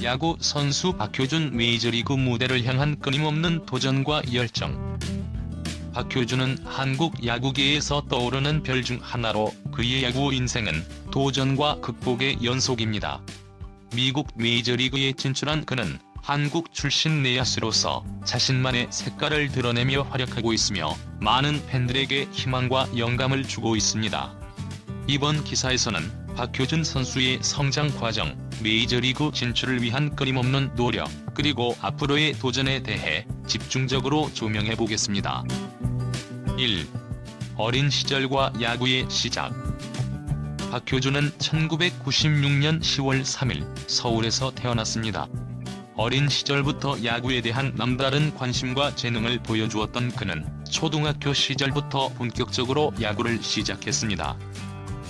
야구 선수 박효준 메이저리그 무대를 향한 끊임없는 도전과 열정. 박효준은 한국 야구계에서 떠오르는 별 중 하나로 그의 야구 인생은 도전과 극복의 연속입니다. 미국 메이저리그에 진출한 그는 한국 출신 내야수로서 자신만의 색깔을 드러내며 활약하고 있으며 많은 팬들에게 희망과 영감을 주고 있습니다. 이번 기사에서는 박효준 선수의 성장 과정, 메이저리그 진출을 위한 끊임없는 노력, 그리고 앞으로의 도전에 대해 집중적으로 조명해보겠습니다. 1. 어린 시절과 야구의 시작. 박효준은 1996년 10월 3일 서울에서 태어났습니다. 어린 시절부터 야구에 대한 남다른 관심과 재능을 보여주었던 그는 초등학교 시절부터 본격적으로 야구를 시작했습니다.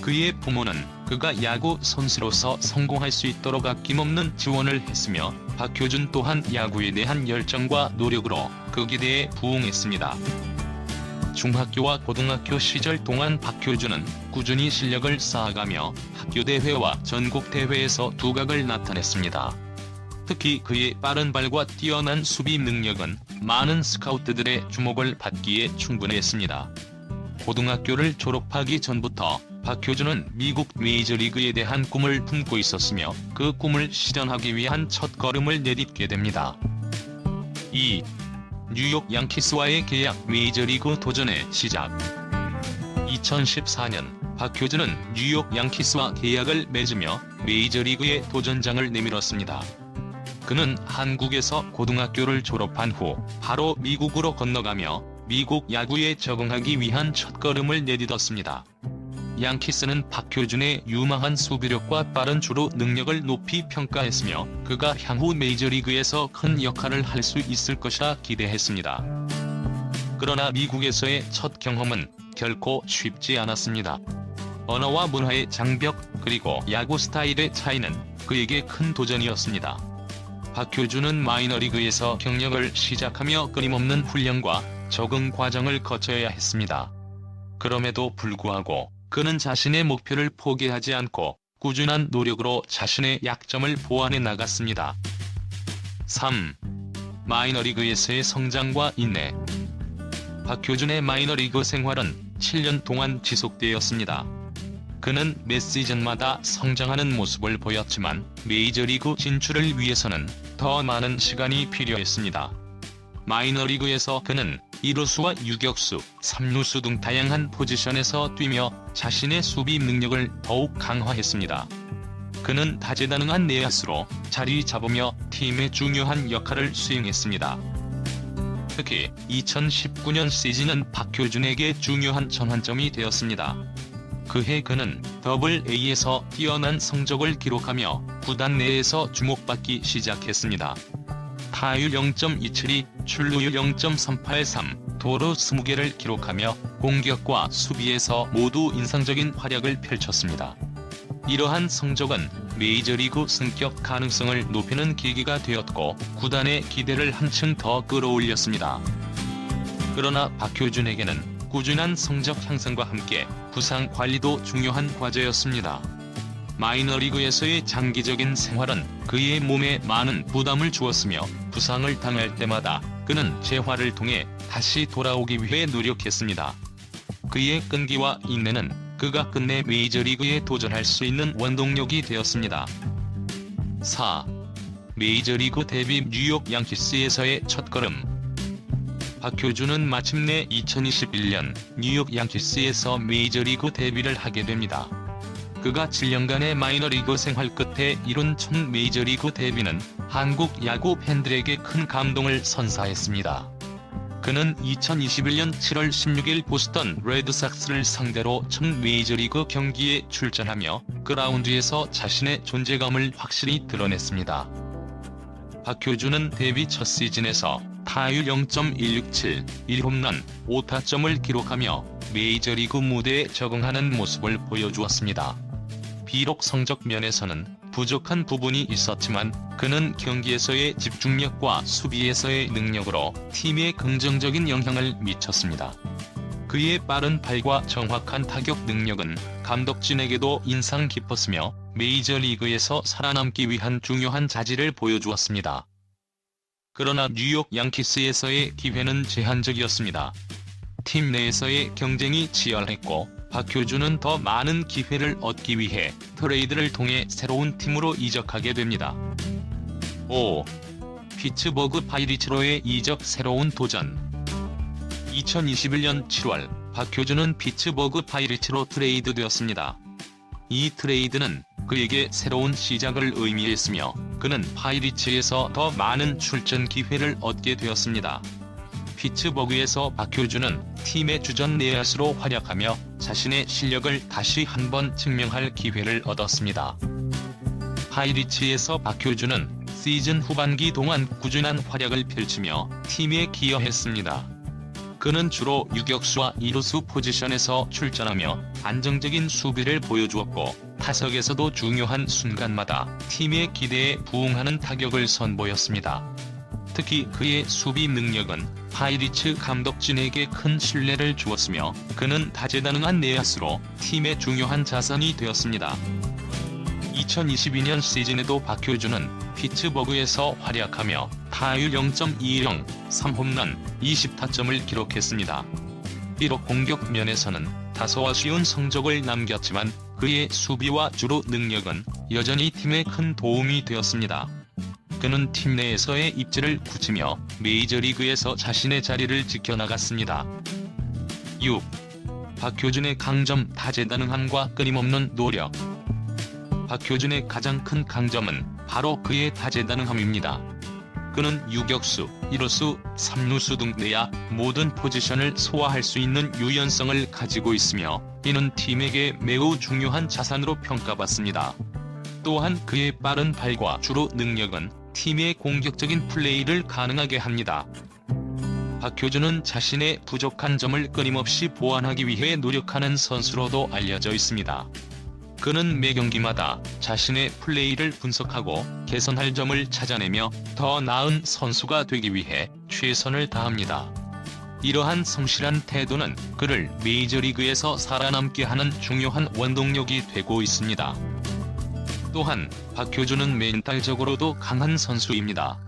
그의 부모는 그가 야구 선수로서 성공할 수 있도록 아낌없는 지원을 했으며 박효준 또한 야구에 대한 열정과 노력으로 그 기대에 부응했습니다. 중학교와 고등학교 시절 동안 박효준은 꾸준히 실력을 쌓아가며 학교 대회와 전국 대회에서 두각을 나타냈습니다. 특히 그의 빠른 발과 뛰어난 수비 능력은 많은 스카우트들의 주목을 받기에 충분했습니다. 고등학교를 졸업하기 전부터 박효준은 미국 메이저리그에 대한 꿈을 품고 있었으며 그 꿈을 실현하기 위한 첫걸음을 내딛게 됩니다. 2. 뉴욕 양키스와의 계약. 메이저리그 도전의 시작. 2014년 박효준은 뉴욕 양키스와 계약을 맺으며 메이저리그의 도전장을 내밀었습니다. 그는 한국에서 고등학교를 졸업한 후 바로 미국으로 건너가며 미국 야구에 적응하기 위한 첫걸음을 내딛었습니다. 양키스는 박효준의 유망한 수비력과 빠른 주루 능력을 높이 평가했으며 그가 향후 메이저리그에서 큰 역할을 할 수 있을 것이라 기대했습니다. 그러나 미국에서의 첫 경험은 결코 쉽지 않았습니다. 언어와 문화의 장벽, 그리고 야구 스타일의 차이는 그에게 큰 도전이었습니다. 박효준은 마이너리그에서 경력을 시작하며 끊임없는 훈련과 적응 과정을 거쳐야 했습니다. 그럼에도 불구하고 그는 자신의 목표를 포기하지 않고 꾸준한 노력으로 자신의 약점을 보완해 나갔습니다. 3. 마이너리그에서의 성장과 인내. 박효준의 마이너리그 생활은 7년 동안 지속되었습니다. 그는 매 시즌마다 성장하는 모습을 보였지만 메이저리그 진출을 위해서는 더 많은 시간이 필요했습니다. 마이너리그에서 그는 1루수와 유격수, 3루수 등 다양한 포지션에서 뛰며 자신의 수비 능력을 더욱 강화했습니다. 그는 다재다능한 내야수로 자리 잡으며 팀의 중요한 역할을 수행했습니다. 특히 2019년 시즌은 박효준에게 중요한 전환점이 되었습니다. 그해 그는 더블A에서 뛰어난 성적을 기록하며 구단 내에서 주목받기 시작했습니다. 타율 0.272, 출루율 0.383, 도루 20개를 기록하며 공격과 수비에서 모두 인상적인 활약을 펼쳤습니다. 이러한 성적은 메이저리그 승격 가능성을 높이는 계기가 되었고 구단의 기대를 한층 더 끌어올렸습니다. 그러나 박효준에게는 꾸준한 성적 향상과 함께 부상 관리도 중요한 과제였습니다. 마이너리그에서의 장기적인 생활은 그의 몸에 많은 부담을 주었으며 부상을 당할 때마다 그는 재활을 통해 다시 돌아오기 위해 노력했습니다. 그의 끈기와 인내는 그가 끝내 메이저리그에 도전할 수 있는 원동력이 되었습니다. 4. 메이저리그 데뷔. 뉴욕 양키스에서의 첫걸음. 박효준은 마침내 2021년 뉴욕 양키스에서 메이저리그 데뷔를 하게 됩니다. 그가 7년간의 마이너리그 생활 끝에 이룬 첫 메이저리그 데뷔는 한국 야구 팬들에게 큰 감동을 선사했습니다. 그는 2021년 7월 16일 보스턴 레드삭스를 상대로 첫 메이저리그 경기에 출전하며 그라운드에서 자신의 존재감을 확실히 드러냈습니다. 박효준은 데뷔 첫 시즌에서 타율 0.167, 1홈런, 5타점을 기록하며 메이저리그 무대에 적응하는 모습을 보여주었습니다. 비록 성적 면에서는 부족한 부분이 있었지만 그는 경기에서의 집중력과 수비에서의 능력으로 팀에 긍정적인 영향을 미쳤습니다. 그의 빠른 발과 정확한 타격 능력은 감독진에게도 인상 깊었으며 메이저리그에서 살아남기 위한 중요한 자질을 보여주었습니다. 그러나 뉴욕 양키스에서의 기회는 제한적이었습니다. 팀 내에서의 경쟁이 치열했고 박효준은 더 많은 기회를 얻기 위해 트레이드를 통해 새로운 팀으로 이적하게 됩니다. 5. 피츠버그 파이리츠로의 이적 새로운 도전. 2021년 7월 박효준은 피츠버그 파이리츠로 트레이드되었습니다. 이 트레이드는 그에게 새로운 시작을 의미했으며 그는 파이리츠에서 더 많은 출전 기회를 얻게 되었습니다. 피츠버그에서 박효준은 팀의 주전 내야수로 활약하며 자신의 실력을 다시 한번 증명할 기회를 얻었습니다. 파이리츠에서 박효준은 시즌 후반기 동안 꾸준한 활약을 펼치며 팀에 기여했습니다. 그는 주로 유격수와 이루수 포지션에서 출전하며 안정적인 수비를 보여주었고 타석에서도 중요한 순간마다 팀의 기대에 부응하는 타격을 선보였습니다. 특히 그의 수비 능력은 파이리츠 감독진에게 큰 신뢰를 주었으며 그는 다재다능한 내야수로 팀의 중요한 자산이 되었습니다. 2022년 시즌에도 박효준은 피츠버그에서 활약하며 타율 0.20, 3홈런, 20타점을 기록했습니다. 비록 공격 면에서는 다소 아쉬운 성적을 남겼지만 그의 수비와 주루 능력은 여전히 팀에 큰 도움이 되었습니다. 그는 팀 내에서의 입지를 굳히며 메이저리그에서 자신의 자리를 지켜나갔습니다. 6. 박효준의 강점 다재다능함과 끊임없는 노력. 박효준의 가장 큰 강점은 바로 그의 다재다능함입니다. 그는 유격수, 이루수, 삼루수 등 내야 모든 포지션을 소화할 수 있는 유연성을 가지고 있으며 이는 팀에게 매우 중요한 자산으로 평가받습니다. 또한 그의 빠른 발과 주루 능력은 팀의 공격적인 플레이를 가능하게 합니다. 박효준은 자신의 부족한 점을 끊임없이 보완하기 위해 노력하는 선수로도 알려져 있습니다. 그는 매 경기마다 자신의 플레이를 분석하고 개선할 점을 찾아내며 더 나은 선수가 되기 위해 최선을 다합니다. 이러한 성실한 태도는 그를 메이저리그에서 살아남게 하는 중요한 원동력이 되고 있습니다. 또한 박효준은 멘탈적으로도 강한 선수입니다.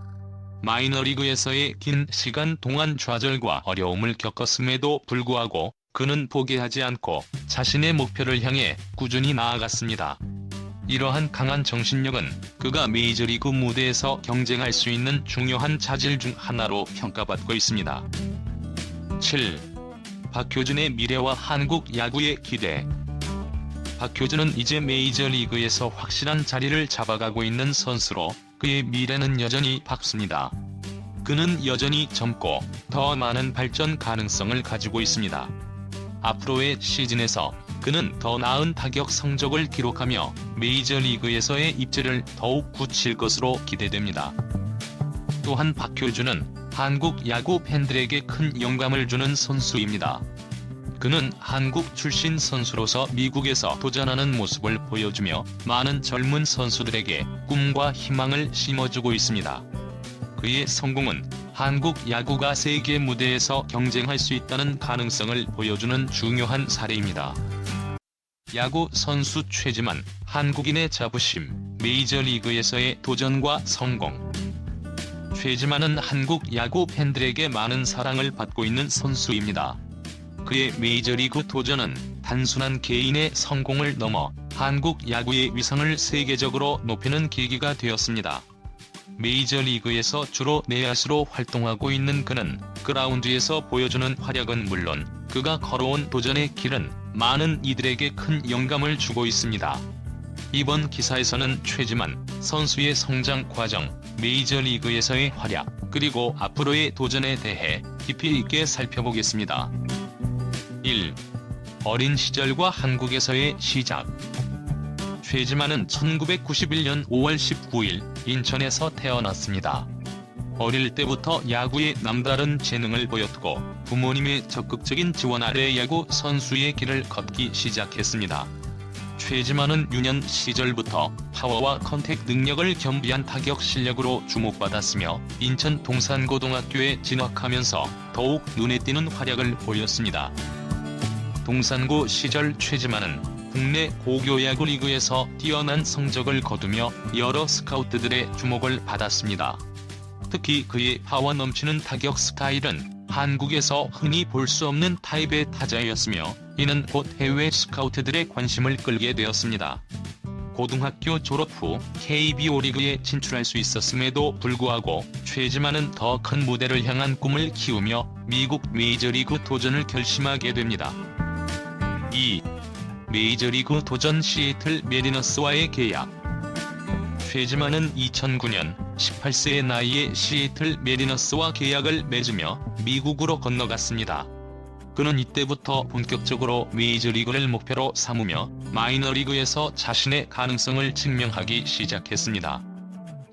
마이너리그에서의 긴 시간 동안 좌절과 어려움을 겪었음에도 불구하고 그는 포기하지 않고 자신의 목표를 향해 꾸준히 나아갔습니다. 이러한 강한 정신력은 그가 메이저리그 무대에서 경쟁할 수 있는 중요한 자질 중 하나로 평가받고 있습니다. 7. 박효준의 미래와 한국 야구의 기대. 박효준은 이제 메이저리그에서 확실한 자리를 잡아가고 있는 선수로 그의 미래는 여전히 밝습니다. 그는 여전히 젊고 더 많은 발전 가능성을 가지고 있습니다. 앞으로의 시즌에서 그는 더 나은 타격 성적을 기록하며 메이저리그에서의 입지를 더욱 굳힐 것으로 기대됩니다. 또한 박효준은 한국 야구 팬들에게 큰 영감을 주는 선수입니다. 그는 한국 출신 선수로서 미국에서 도전하는 모습을 보여주며 많은 젊은 선수들에게 꿈과 희망을 심어주고 있습니다. 그의 성공은 한국 야구가 세계 무대에서 경쟁할 수 있다는 가능성을 보여주는 중요한 사례입니다. 야구 선수 최지만, 한국인의 자부심, 메이저리그에서의 도전과 성공. 최지만은 한국 야구 팬들에게 많은 사랑을 받고 있는 선수입니다. 그의 메이저리그 도전은 단순한 개인의 성공을 넘어 한국 야구의 위상을 세계적으로 높이는 계기가 되었습니다. 메이저리그에서 주로 내야수로 활동하고 있는 그는 그라운드에서 보여주는 활약은 물론 그가 걸어온 도전의 길은 많은 이들에게 큰 영감을 주고 있습니다. 이번 기사에서는 최지만 선수의 성장 과정, 메이저리그에서의 활약, 그리고 앞으로의 도전에 대해 깊이 있게 살펴보겠습니다. 1. 어린 시절과 한국에서의 시작. 최지만은 1991년 5월 19일 인천에서 태어났습니다. 어릴 때부터 야구에 남다른 재능을 보였고 부모님의 적극적인 지원 아래 야구 선수의 길을 걷기 시작했습니다. 최지만은 유년 시절부터 파워와 컨택 능력을 겸비한 타격 실력으로 주목받았으며 인천 동산고등학교에 진학하면서 더욱 눈에 띄는 활약을 보였습니다. 동산고 시절 최지만은 국내 고교야구 리그에서 뛰어난 성적을 거두며 여러 스카우트들의 주목을 받았습니다. 특히 그의 파워 넘치는 타격 스타일은 한국에서 흔히 볼 수 없는 타입의 타자였으며 이는 곧 해외 스카우트들의 관심을 끌게 되었습니다. 고등학교 졸업 후 KBO 리그에 진출할 수 있었음에도 불구하고 최지만은 더 큰 무대를 향한 꿈을 키우며 미국 메이저리그 도전을 결심하게 됩니다. 2. 메이저리그 도전 시애틀 메리너스와의 계약. 최지만은 2009년 18세의 나이에 시애틀 메리너스와 계약을 맺으며 미국으로 건너갔습니다. 그는 이때부터 본격적으로 메이저리그를 목표로 삼으며 마이너리그에서 자신의 가능성을 증명하기 시작했습니다.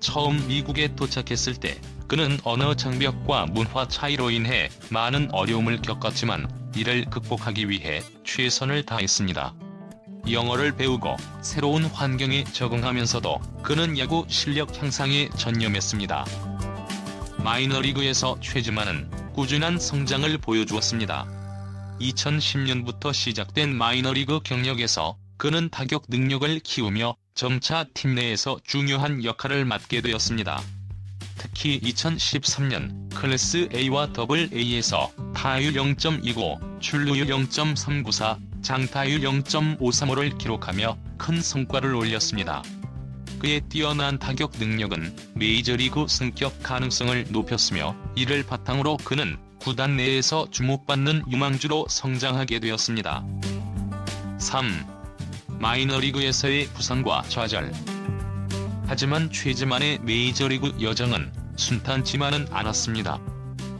처음 미국에 도착했을 때 그는 언어 장벽과 문화 차이로 인해 많은 어려움을 겪었지만 이를 극복하기 위해 최선을 다했습니다. 영어를 배우고 새로운 환경에 적응하면서도 그는 야구 실력 향상에 전념했습니다. 마이너리그에서 최지만은 꾸준한 성장을 보여주었습니다. 2010년부터 시작된 마이너리그 경력에서 그는 타격 능력을 키우며 점차 팀 내에서 중요한 역할을 맡게 되었습니다. 특히 2013년 클래스 A와 AA 에서 타율 0.29, 출루율 0.394, 장타율 0.535를 기록하며 큰 성과를 올렸습니다. 그의 뛰어난 타격 능력은 메이저리그 승격 가능성을 높였으며 이를 바탕으로 그는 구단 내에서 주목받는 유망주로 성장하게 되었습니다. 3. 마이너리그에서의 부상과 좌절. 하지만 최지만의 메이저리그 여정은 순탄치만은 않았습니다.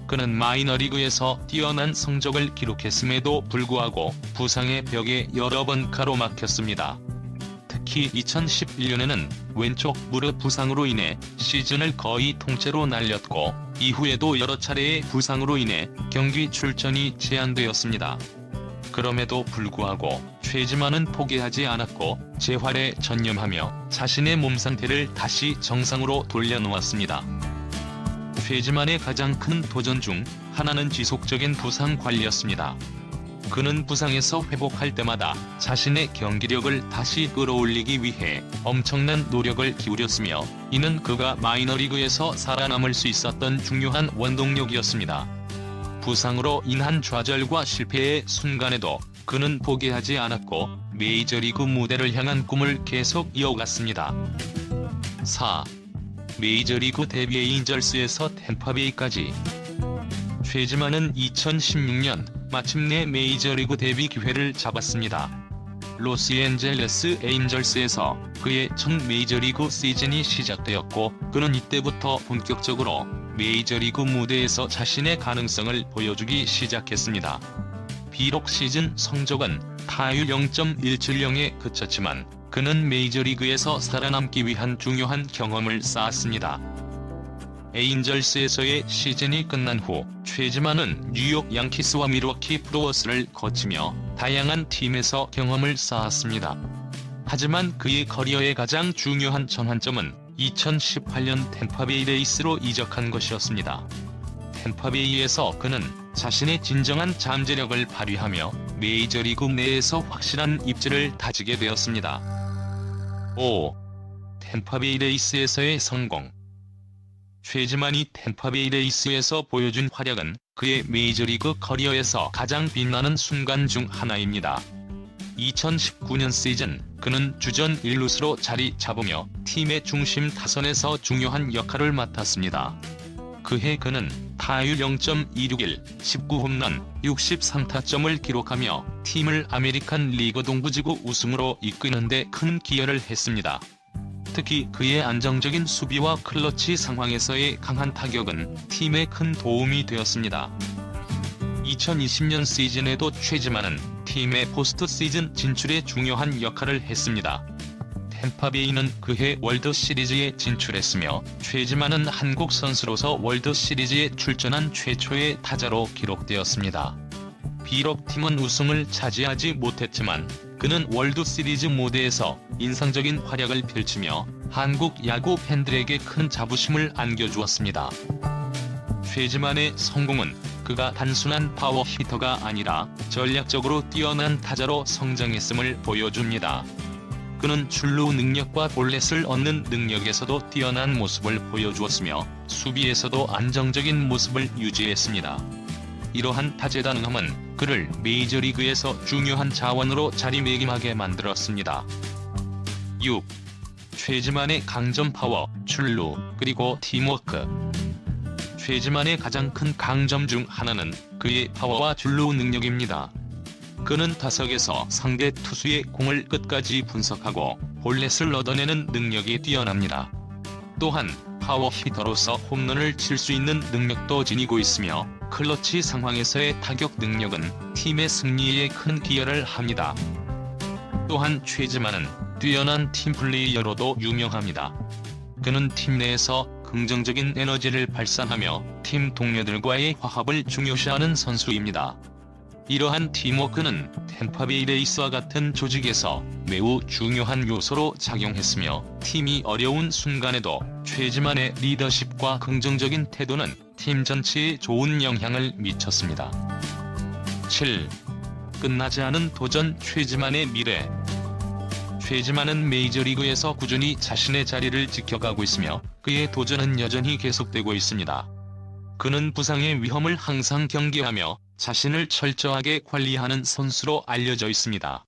그는 마이너리그에서 뛰어난 성적을 기록했음에도 불구하고 부상의 벽에 여러 번 가로막혔습니다. 특히 2011년에는 왼쪽 무릎 부상으로 인해 시즌을 거의 통째로 날렸고 이후에도 여러 차례의 부상으로 인해 경기 출전이 제한되었습니다. 그럼에도 불구하고 최지만은 포기하지 않았고 재활에 전념하며 자신의 몸 상태를 다시 정상으로 돌려놓았습니다. 최지만의 가장 큰 도전 중 하나는 지속적인 부상 관리였습니다. 그는 부상에서 회복할 때마다 자신의 경기력을 다시 끌어올리기 위해 엄청난 노력을 기울였으며 이는 그가 마이너리그에서 살아남을 수 있었던 중요한 원동력이었습니다. 부상으로 인한 좌절과 실패의 순간에도 그는 포기하지 않았고 메이저리그 무대를 향한 꿈을 계속 이어갔습니다. 4. 메이저리그 데뷔 에인절스에서 템파베이까지. 최지만은 2016년 마침내 메이저리그 데뷔 기회를 잡았습니다. 로스앤젤레스 에인절스에서 그의 첫 메이저리그 시즌이 시작되었고 그는 이때부터 본격적으로 메이저리그 무대에서 자신의 가능성을 보여주기 시작했습니다. 비록 시즌 성적은 타율 0.170에 그쳤지만 그는 메이저리그에서 살아남기 위한 중요한 경험을 쌓았습니다. 에인절스에서의 시즌이 끝난 후 최지만은 뉴욕 양키스와 밀워키 브루어스를 거치며 다양한 팀에서 경험을 쌓았습니다. 하지만 그의 커리어의 가장 중요한 전환점은 2018년 템파베이 레이스로 이적한 것이었습니다. 템파베이에서 그는 자신의 진정한 잠재력을 발휘하며 메이저리그 내에서 확실한 입지를 다지게 되었습니다. 5. 템파베이 레이스에서의 성공. 최지만이 템파베이 레이스에서 보여준 활약은 그의 메이저리그 커리어에서 가장 빛나는 순간 중 하나입니다. 2019년 시즌 그는 주전 1루수로 자리 잡으며 팀의 중심 타선에서 중요한 역할을 맡았습니다. 그해 그는 타율 0.261, 19홈런, 63타점을 기록하며 팀을 아메리칸 리그 동부지구 우승으로 이끄는 데 큰 기여를 했습니다. 특히 그의 안정적인 수비와 클러치 상황에서의 강한 타격은 팀에 큰 도움이 되었습니다. 2020년 시즌에도 최지만은 팀의 포스트 시즌 진출에 중요한 역할을 했습니다. 템파베이는 그해 월드 시리즈에 진출했으며 최지만은 한국 선수로서 월드 시리즈에 출전한 최초의 타자로 기록되었습니다. 비록 팀은 우승을 차지하지 못했지만 그는 월드 시리즈 무대에서 인상적인 활약을 펼치며 한국 야구 팬들에게 큰 자부심을 안겨주었습니다. 최지만의 성공은 그가 단순한 파워 히터가 아니라 전략적으로 뛰어난 타자로 성장했음을 보여줍니다. 그는 출루 능력과 볼넷을 얻는 능력에서도 뛰어난 모습을 보여주었으며 수비에서도 안정적인 모습을 유지했습니다. 이러한 다재다능함은 그를 메이저리그에서 중요한 자원으로 자리매김하게 만들었습니다. 6. 최지만의 강점 파워, 출루, 그리고 팀워크. 최지만의 가장 큰 강점 중 하나는 그의 파워와 출루 능력입니다. 그는 타석에서 상대 투수의 공을 끝까지 분석하고 볼넷을 얻어내는 능력이 뛰어납니다. 또한 파워 히터로서 홈런을 칠 수 있는 능력도 지니고 있으며 클러치 상황에서의 타격 능력은 팀의 승리에 큰 기여를 합니다. 또한 최지만은 뛰어난 팀플레이어로도 유명합니다. 그는 팀 내에서 긍정적인 에너지를 발산하며 팀 동료들과의 화합을 중요시하는 선수입니다. 이러한 팀워크는 템파베이 레이스와 같은 조직에서 매우 중요한 요소로 작용했으며 팀이 어려운 순간에도 최지만의 리더십과 긍정적인 태도는 팀 전체에 좋은 영향을 미쳤습니다. 7. 끝나지 않은 도전 최지만의 미래. 최지만은 메이저리그에서 꾸준히 자신의 자리를 지켜가고 있으며 그의 도전은 여전히 계속되고 있습니다. 그는 부상의 위험을 항상 경계하며 자신을 철저하게 관리하는 선수로 알려져 있습니다.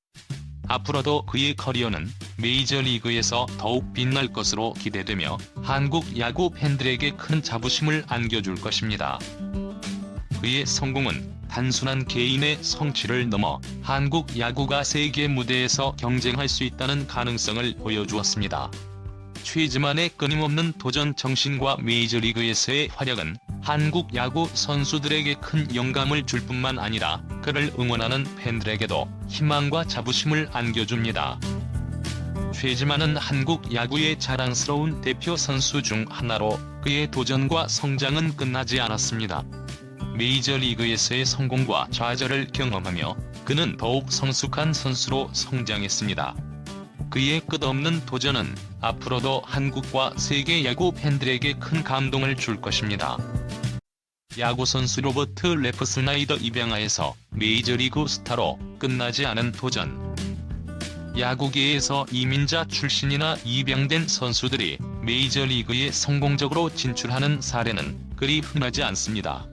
앞으로도 그의 커리어는 메이저리그에서 더욱 빛날 것으로 기대되며 한국 야구 팬들에게 큰 자부심을 안겨줄 것입니다. 그의 성공은 단순한 개인의 성취를 넘어 한국 야구가 세계 무대에서 경쟁할 수 있다는 가능성을 보여주었습니다. 최지만의 끊임없는 도전 정신과 메이저리그에서의 활약은 한국 야구 선수들에게 큰 영감을 줄 뿐만 아니라 그를 응원하는 팬들에게도 희망과 자부심을 안겨줍니다. 최지만은 한국 야구의 자랑스러운 대표 선수 중 하나로 그의 도전과 성장은 끝나지 않았습니다. 메이저리그에서의 성공과 좌절을 경험하며 그는 더욱 성숙한 선수로 성장했습니다. 그의 끝없는 도전은 앞으로도 한국과 세계 야구 팬들에게 큰 감동을 줄 것입니다. 야구선수 로버트 래프스나이더 입양하에서 메이저리그 스타로 끝나지 않은 도전. 야구계에서 이민자 출신이나 입양된 선수들이 메이저리그에 성공적으로 진출하는 사례는 그리 흔하지 않습니다.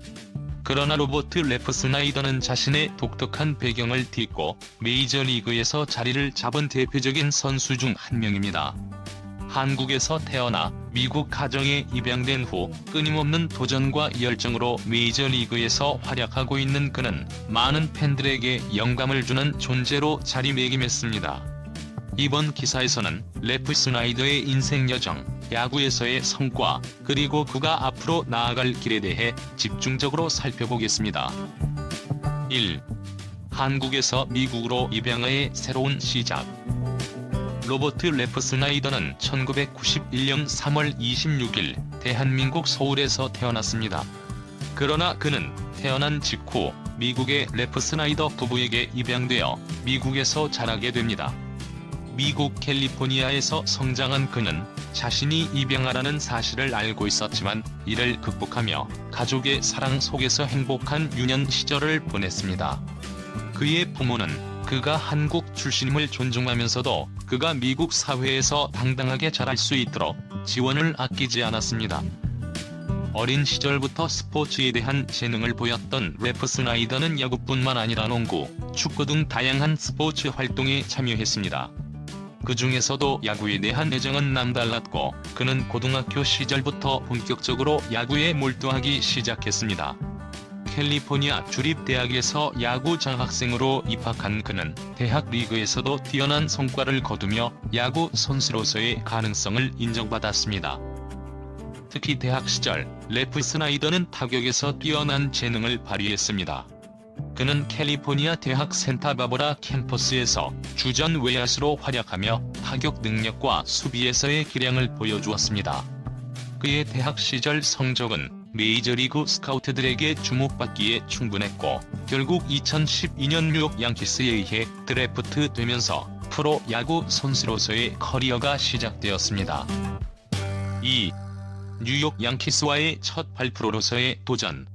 그러나 로버트 래프스나이더는 자신의 독특한 배경을 딛고 메이저리그에서 자리를 잡은 대표적인 선수 중 한 명입니다. 한국에서 태어나 미국 가정에 입양된 후 끊임없는 도전과 열정으로 메이저리그에서 활약하고 있는 그는 많은 팬들에게 영감을 주는 존재로 자리매김했습니다. 이번 기사에서는 래프스나이더의 인생 여정, 야구에서의 성과, 그리고 그가 앞으로 나아갈 길에 대해 집중적으로 살펴보겠습니다. 1. 한국에서 미국으로 입양하의 새로운 시작. 로버트 래프스나이더는 1991년 3월 26일 대한민국 서울에서 태어났습니다. 그러나 그는 태어난 직후 미국의 래프스나이더 부부에게 입양되어 미국에서 자라게 됩니다. 미국 캘리포니아에서 성장한 그는 자신이 입양아라는 사실을 알고 있었지만 이를 극복하며 가족의 사랑 속에서 행복한 유년 시절을 보냈습니다. 그의 부모는 그가 한국 출신임을 존중하면서도 그가 미국 사회에서 당당하게 자랄 수 있도록 지원을 아끼지 않았습니다. 어린 시절부터 스포츠에 대한 재능을 보였던 래프스나이더는 야구뿐만 아니라 농구, 축구 등 다양한 스포츠 활동에 참여했습니다. 그 중에서도 야구에 대한 애정은 남달랐고 그는 고등학교 시절부터 본격적으로 야구에 몰두하기 시작했습니다. 캘리포니아 주립대학에서 야구 장학생으로 입학한 그는 대학 리그에서도 뛰어난 성과를 거두며 야구 선수로서의 가능성을 인정받았습니다. 특히 대학 시절 래프스나이더는 타격에서 뛰어난 재능을 발휘했습니다. 그는 캘리포니아 대학 산타바바라 캠퍼스에서 주전 외야수로 활약하며 타격 능력과 수비에서의 기량을 보여주었습니다. 그의 대학 시절 성적은 메이저리그 스카우트들에게 주목받기에 충분했고 결국 2012년 뉴욕 양키스에 의해 드래프트 되면서 프로 야구 선수로서의 커리어가 시작되었습니다. 2. 뉴욕 양키스와의 첫 발프로로서의 도전.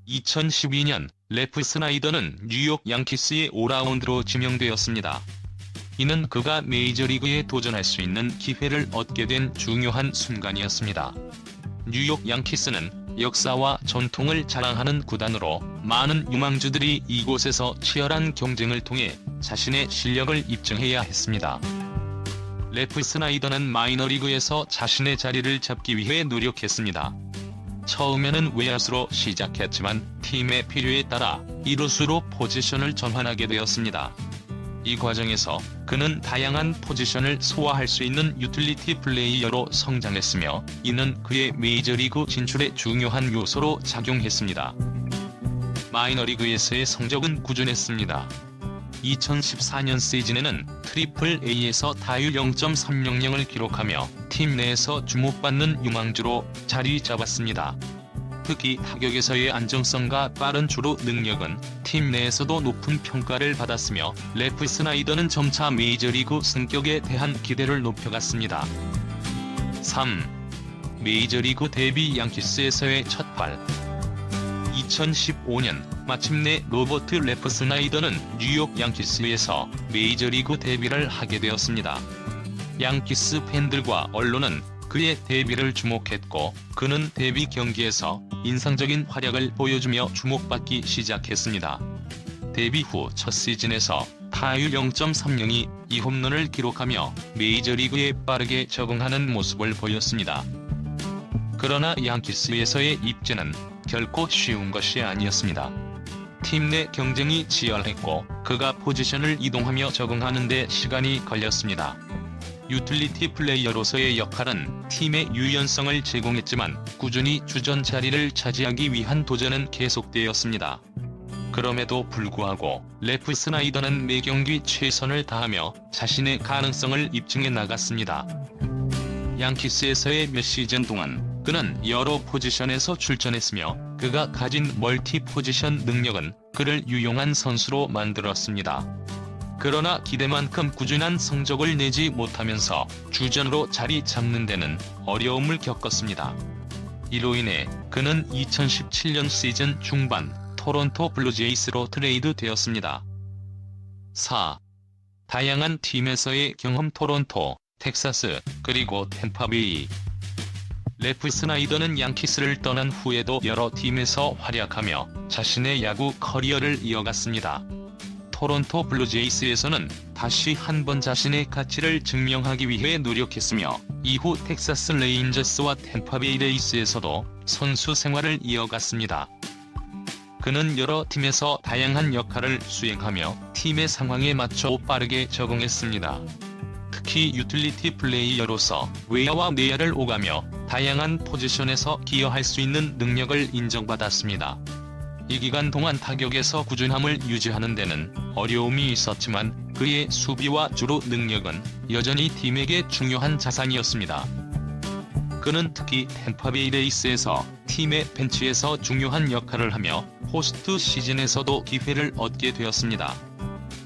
2012년 레프 스나이더는 뉴욕 양키스의 오라운드로 지명되었습니다. 이는 그가 메이저리그에 도전할 수 있는 기회를 얻게 된 중요한 순간이었습니다. 뉴욕 양키스는 역사와 전통을 자랑하는 구단으로 많은 유망주들이 이곳에서 치열한 경쟁을 통해 자신의 실력을 입증해야 했습니다. 레프 스나이더는 마이너리그에서 자신의 자리를 잡기 위해 노력했습니다. 처음에는 외야수로 시작했지만 팀의 필요에 따라 이루수로 포지션을 전환하게 되었습니다. 이 과정에서 그는 다양한 포지션을 소화할 수 있는 유틸리티 플레이어로 성장했으며 이는 그의 메이저리그 진출에 중요한 요소로 작용했습니다. 마이너리그에서의 성적은 꾸준했습니다. 2014년 시즌에는 트리플 A에서 타율 0.300을 기록하며 팀 내에서 주목받는 유망주로 자리 잡았습니다. 특히 타격에서의 안정성과 빠른 주루 능력은 팀 내에서도 높은 평가를 받았으며 레프 스나이더는 점차 메이저리그 승격에 대한 기대를 높여갔습니다. 3. 메이저리그 데뷔 양키스에서의 첫 발. 2015년 마침내 로버트 레프 스나이더는 뉴욕 양키스에서 메이저리그 데뷔를 하게 되었습니다. 양키스 팬들과 언론은 그의 데뷔를 주목했고 그는 데뷔 경기에서 인상적인 활약을 보여주며 주목받기 시작했습니다. 데뷔 후 첫 시즌에서 타율 0.30이 2홈런을 기록하며 메이저리그에 빠르게 적응하는 모습을 보였습니다. 그러나 양키스에서의 입지는 결코 쉬운 것이 아니었습니다. 팀 내 경쟁이 치열했고 그가 포지션을 이동하며 적응하는 데 시간이 걸렸습니다. 유틸리티 플레이어로서의 역할은 팀의 유연성을 제공했지만 꾸준히 주전 자리를 차지하기 위한 도전은 계속되었습니다. 그럼에도 불구하고 레프 스나이더는 매 경기 최선을 다하며 자신의 가능성을 입증해 나갔습니다. 양키스에서의 몇 시즌 동안 그는 여러 포지션에서 출전했으며 그가 가진 멀티 포지션 능력은 그를 유용한 선수로 만들었습니다. 그러나 기대만큼 꾸준한 성적을 내지 못하면서 주전으로 자리 잡는 데는 어려움을 겪었습니다. 이로 인해 그는 2017년 시즌 중반 토론토 블루제이스로 트레이드되었습니다. 4. 다양한 팀에서의 경험. 토론토, 텍사스, 그리고 템파베이. 레프 스나이더는 양키스를 떠난 후에도 여러 팀에서 활약하며 자신의 야구 커리어를 이어갔습니다. 토론토 블루제이스에서는 다시 한번 자신의 가치를 증명하기 위해 노력했으며 이후 텍사스 레인저스와 템파베이 레이스에서도 선수 생활을 이어갔습니다. 그는 여러 팀에서 다양한 역할을 수행하며 팀의 상황에 맞춰 빠르게 적응했습니다. 특히 유틸리티 플레이어로서 외야와 내야를 오가며 다양한 포지션에서 기여할 수 있는 능력을 인정받았습니다. 이 기간 동안 타격에서 꾸준함을 유지하는 데는 어려움이 있었지만 그의 수비와 주루 능력은 여전히 팀에게 중요한 자산이었습니다. 그는 특히 템파베이 레이스에서 팀의 벤치에서 중요한 역할을 하며 포스트 시즌에서도 기회를 얻게 되었습니다.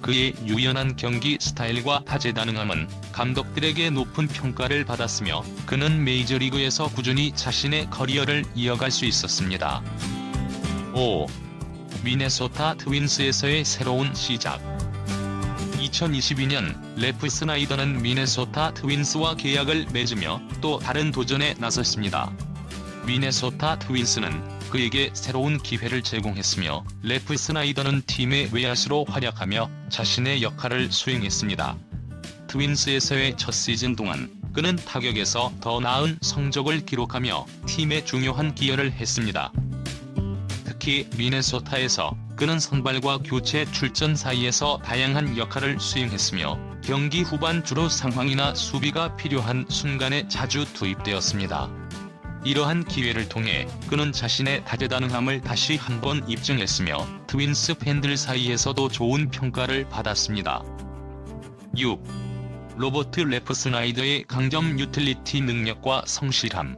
그의 유연한 경기 스타일과 다재다능함은 감독들에게 높은 평가를 받았으며 그는 메이저리그에서 꾸준히 자신의 커리어를 이어갈 수 있었습니다. 5. 미네소타 트윈스에서의 새로운 시작. 2022년 레프 스나이더는 미네소타 트윈스와 계약을 맺으며 또 다른 도전에 나섰습니다. 미네소타 트윈스는 그에게 새로운 기회를 제공했으며 레프 스나이더는 팀의 외야수로 활약하며 자신의 역할을 수행했습니다. 트윈스에서의 첫 시즌 동안 그는 타격에서 더 나은 성적을 기록하며 팀에 중요한 기여를 했습니다. 특히 미네소타에서 그는 선발과 교체 출전 사이에서 다양한 역할을 수행했으며 경기 후반 주로 상황이나 수비가 필요한 순간에 자주 투입되었습니다. 이러한 기회를 통해 그는 자신의 다재다능함을 다시 한번 입증했으며 트윈스 팬들 사이에서도 좋은 평가를 받았습니다. 6. 로버트 레프 스나이더의 강점. 유틸리티 능력과 성실함.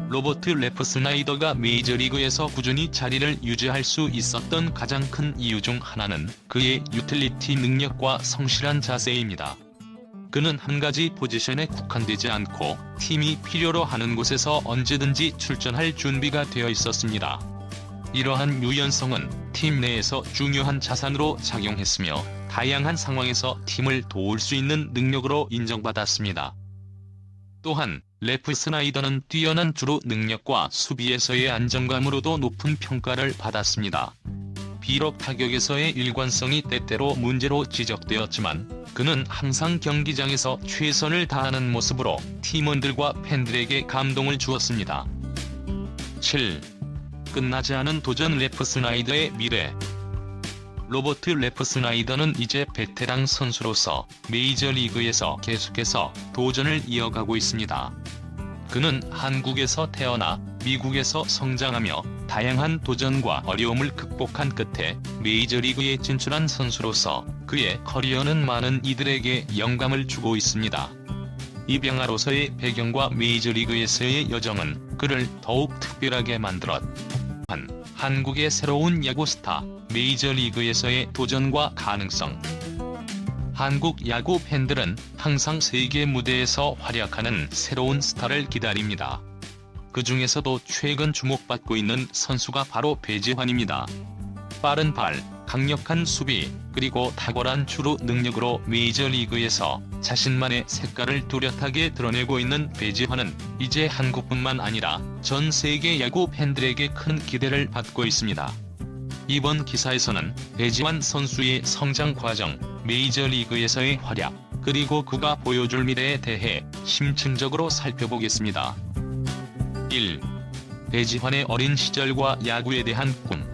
로버트 레프 스나이더가 메이저리그에서 꾸준히 자리를 유지할 수 있었던 가장 큰 이유 중 하나는 그의 유틸리티 능력과 성실한 자세입니다. 그는 한 가지 포지션에 국한되지 않고 팀이 필요로 하는 곳에서 언제든지 출전할 준비가 되어 있었습니다. 이러한 유연성은 팀 내에서 중요한 자산으로 작용했으며 다양한 상황에서 팀을 도울 수 있는 능력으로 인정받았습니다. 또한 래프 스나이더는 뛰어난 주루 능력과 수비에서의 안정감으로도 높은 평가를 받았습니다. 비록 타격에서의 일관성이 때때로 문제로 지적되었지만 그는 항상 경기장에서 최선을 다하는 모습으로 팀원들과 팬들에게 감동을 주었습니다. 7. 끝나지 않은 도전 래프 스나이더의 미래. 로버트 래프 스나이더는 이제 베테랑 선수로서 메이저리그에서 계속해서 도전을 이어가고 있습니다. 그는 한국에서 태어나 미국에서 성장하며 다양한 도전과 어려움을 극복한 끝에 메이저리그에 진출한 선수로서 그의 커리어는 많은 이들에게 영감을 주고 있습니다. 입양아로서의 배경과 메이저리그에서의 여정은 그를 더욱 특별하게 만들었한 한국의 새로운 야구 스타, 메이저리그에서의 도전과 가능성. 한국 야구 팬들은 항상 세계 무대에서 활약하는 새로운 스타를 기다립니다. 그 중에서도 최근 주목받고 있는 선수가 바로 배지환입니다. 빠른 발, 강력한 수비, 그리고 탁월한 주루 능력으로 메이저리그에서 자신만의 색깔을 뚜렷하게 드러내고 있는 배지환은 이제 한국뿐만 아니라 전 세계 야구 팬들에게 큰 기대를 받고 있습니다. 이번 기사에서는 배지환 선수의 성장 과정, 메이저리그에서의 활약, 그리고 그가 보여줄 미래에 대해 심층적으로 살펴보겠습니다. 1. 배지환의 어린 시절과 야구에 대한 꿈.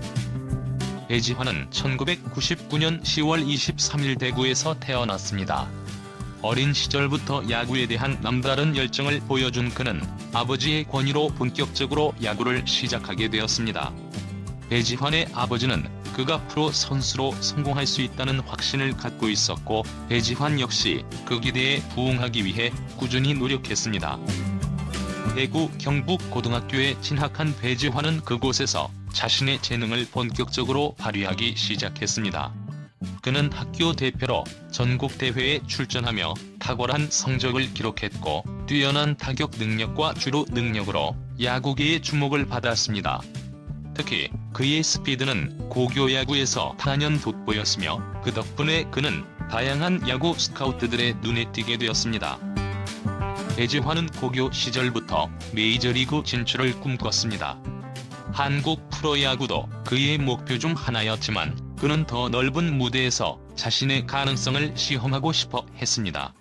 배지환은 1999년 10월 23일 대구에서 태어났습니다. 어린 시절부터 야구에 대한 남다른 열정을 보여준 그는 아버지의 권유로 본격적으로 야구를 시작하게 되었습니다. 배지환의 아버지는 그가 프로 선수로 성공할 수 있다는 확신을 갖고 있었고 배지환 역시 그 기대에 부응하기 위해 꾸준히 노력했습니다. 대구 경북고등학교에 진학한 배지환은 그곳에서 자신의 재능을 본격적으로 발휘하기 시작했습니다. 그는 학교 대표로 전국대회에 출전하며 탁월한 성적을 기록했고 뛰어난 타격 능력과 주루 능력으로 야구계의 주목을 받았습니다. 특히 그의 스피드는 고교 야구에서 단연 돋보였으며 그 덕분에 그는 다양한 야구 스카우트들의 눈에 띄게 되었습니다. 배지환은 고교 시절부터 메이저리그 진출을 꿈꿨습니다. 한국 프로야구도 그의 목표 중 하나였지만 그는 더 넓은 무대에서 자신의 가능성을 시험하고 싶어 했습니다.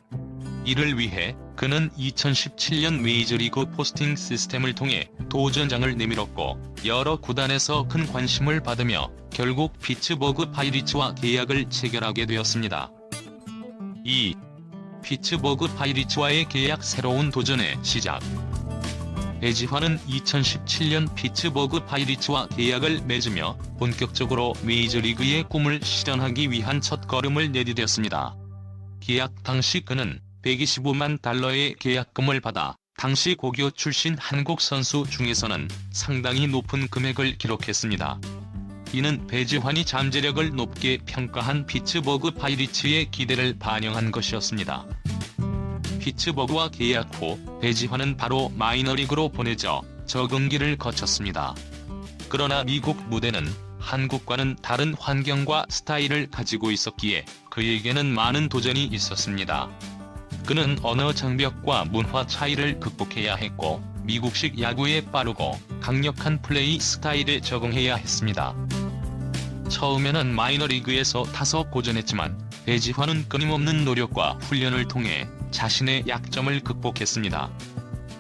이를 위해 그는 2017년 메이저리그 포스팅 시스템을 통해 도전장을 내밀었고 여러 구단에서 큰 관심을 받으며 결국 피츠버그 파이리츠와 계약을 체결하게 되었습니다. 2. 피츠버그 파이리츠와의 계약 새로운 도전의 시작. 배지환은 2017년 피츠버그 파이리츠와 계약을 맺으며 본격적으로 메이저리그의 꿈을 실현하기 위한 첫걸음을 내디뎠습니다. 계약 당시 그는 125만 달러의 계약금을 받아 당시 고교 출신 한국 선수 중에서는 상당히 높은 금액을 기록했습니다. 이는 배지환이 잠재력을 높게 평가한 피츠버그 파이리츠의 기대를 반영한 것이었습니다. 피츠버그와 계약 후 배지환은 바로 마이너리그로 보내져 적응기를 거쳤습니다. 그러나 미국 무대는 한국과는 다른 환경과 스타일을 가지고 있었기에 그에게는 많은 도전이 있었습니다. 그는 언어 장벽과 문화 차이를 극복해야 했고 미국식 야구에 빠르고 강력한 플레이 스타일에 적응해야 했습니다. 처음에는 마이너리그에서 타석 고전했지만 배지환은 끊임없는 노력과 훈련을 통해 자신의 약점을 극복했습니다.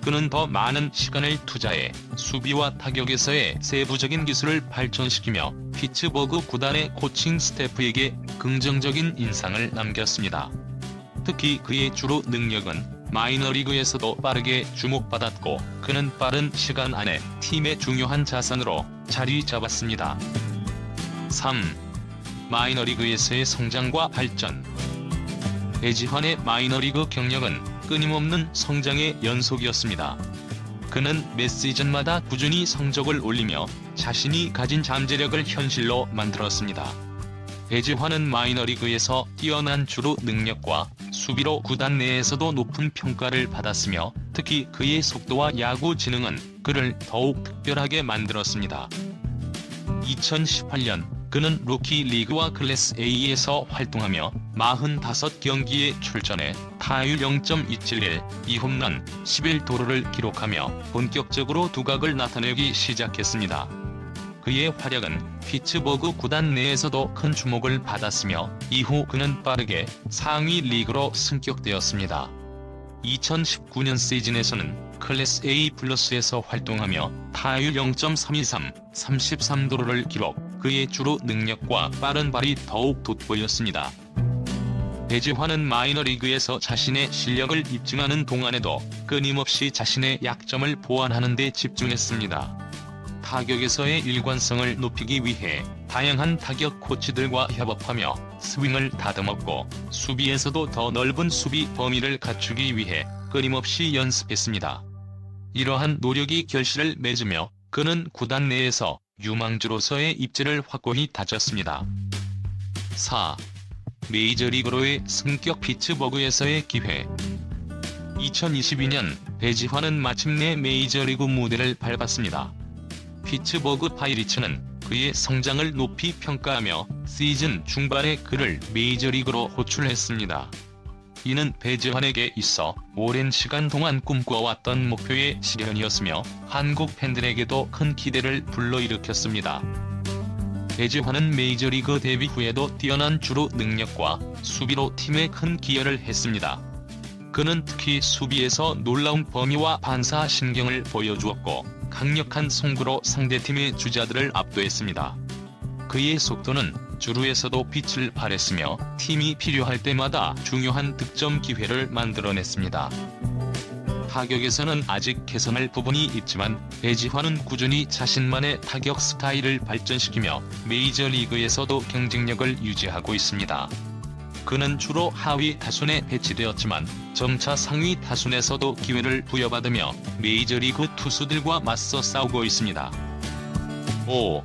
그는 더 많은 시간을 투자해 수비와 타격에서의 세부적인 기술을 발전시키며 피츠버그 구단의 코칭 스태프에게 긍정적인 인상을 남겼습니다. 특히 그의 주루 능력은 마이너리그에서도 빠르게 주목받았고 그는 빠른 시간 안에 팀의 중요한 자산으로 자리 잡았습니다. 3. 마이너리그에서의 성장과 발전. 배지환의 마이너리그 경력은 끊임없는 성장의 연속이었습니다. 그는 매 시즌마다 꾸준히 성적을 올리며 자신이 가진 잠재력을 현실로 만들었습니다. 배지환은 마이너리그에서 뛰어난 주루 능력과 수비로 구단 내에서도 높은 평가를 받았으며 특히 그의 속도와 야구 지능은 그를 더욱 특별하게 만들었습니다. 2018년 그는 루키 리그와 클래스 A에서 활동하며 45경기에 출전해 타율 0.271, 2홈런, 11도루를 기록하며 본격적으로 두각을 나타내기 시작했습니다. 그의 활약은 피츠버그 구단 내에서도 큰 주목을 받았으며 이후 그는 빠르게 상위 리그로 승격되었습니다. 2019년 시즌에서는 클래스 A 플러스에서 활동하며 타율 0.323, 33도루를 기록, 그의 주루 능력과 빠른 발이 더욱 돋보였습니다. 배지환은 마이너리그에서 자신의 실력을 입증하는 동안에도 끊임없이 자신의 약점을 보완하는 데 집중했습니다. 타격에서의 일관성을 높이기 위해 다양한 타격 코치들과 협업하며 스윙을 다듬었고 수비에서도 더 넓은 수비 범위를 갖추기 위해 끊임없이 연습했습니다. 이러한 노력이 결실을 맺으며 그는 구단 내에서 유망주로서의 입지를 확고히 다졌습니다. 4. 메이저리그로의 승격. 피츠버그에서의 기회. 2022년 배지환은 마침내 메이저리그 무대를 밟았습니다. 피츠버그 파이리츠는 그의 성장을 높이 평가하며 시즌 중반에 그를 메이저리그로 호출했습니다. 이는 배지환에게 있어 오랜 시간 동안 꿈꿔왔던 목표의 실현이었으며 한국 팬들에게도 큰 기대를 불러일으켰습니다. 배지환은 메이저리그 데뷔 후에도 뛰어난 주루 능력과 수비로 팀에 큰 기여를 했습니다. 그는 특히 수비에서 놀라운 범위와 반사신경을 보여주었고 강력한 송구로 상대팀의 주자들을 압도했습니다. 그의 속도는 주루에서도 빛을 발했으며 팀이 필요할 때마다 중요한 득점 기회를 만들어냈습니다. 타격에서는 아직 개선할 부분이 있지만 배지환은 꾸준히 자신만의 타격 스타일을 발전시키며 메이저리그에서도 경쟁력을 유지하고 있습니다. 그는 주로 하위 타순에 배치되었지만 점차 상위 타순에서도 기회를 부여받으며 메이저리그 투수들과 맞서 싸우고 있습니다. 5.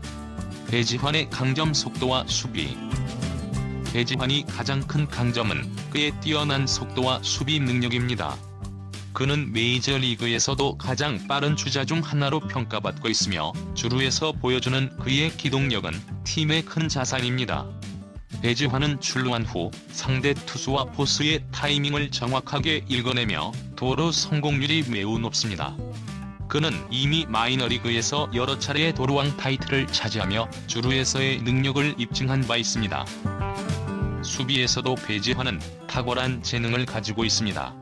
배지환의 강점. 속도와 수비. 배지환이 가장 큰 강점은 그의 뛰어난 속도와 수비 능력입니다. 그는 메이저리그에서도 가장 빠른 주자 중 하나로 평가받고 있으며 주루에서 보여주는 그의 기동력은 팀의 큰 자산입니다. 배지환은 출루한 후 상대 투수와 포수의 타이밍을 정확하게 읽어내며 도루 성공률이 매우 높습니다. 그는 이미 마이너리그에서 여러 차례 도루왕 타이틀을 차지하며 주루에서의 능력을 입증한 바 있습니다. 수비에서도 배지환은 탁월한 재능을 가지고 있습니다.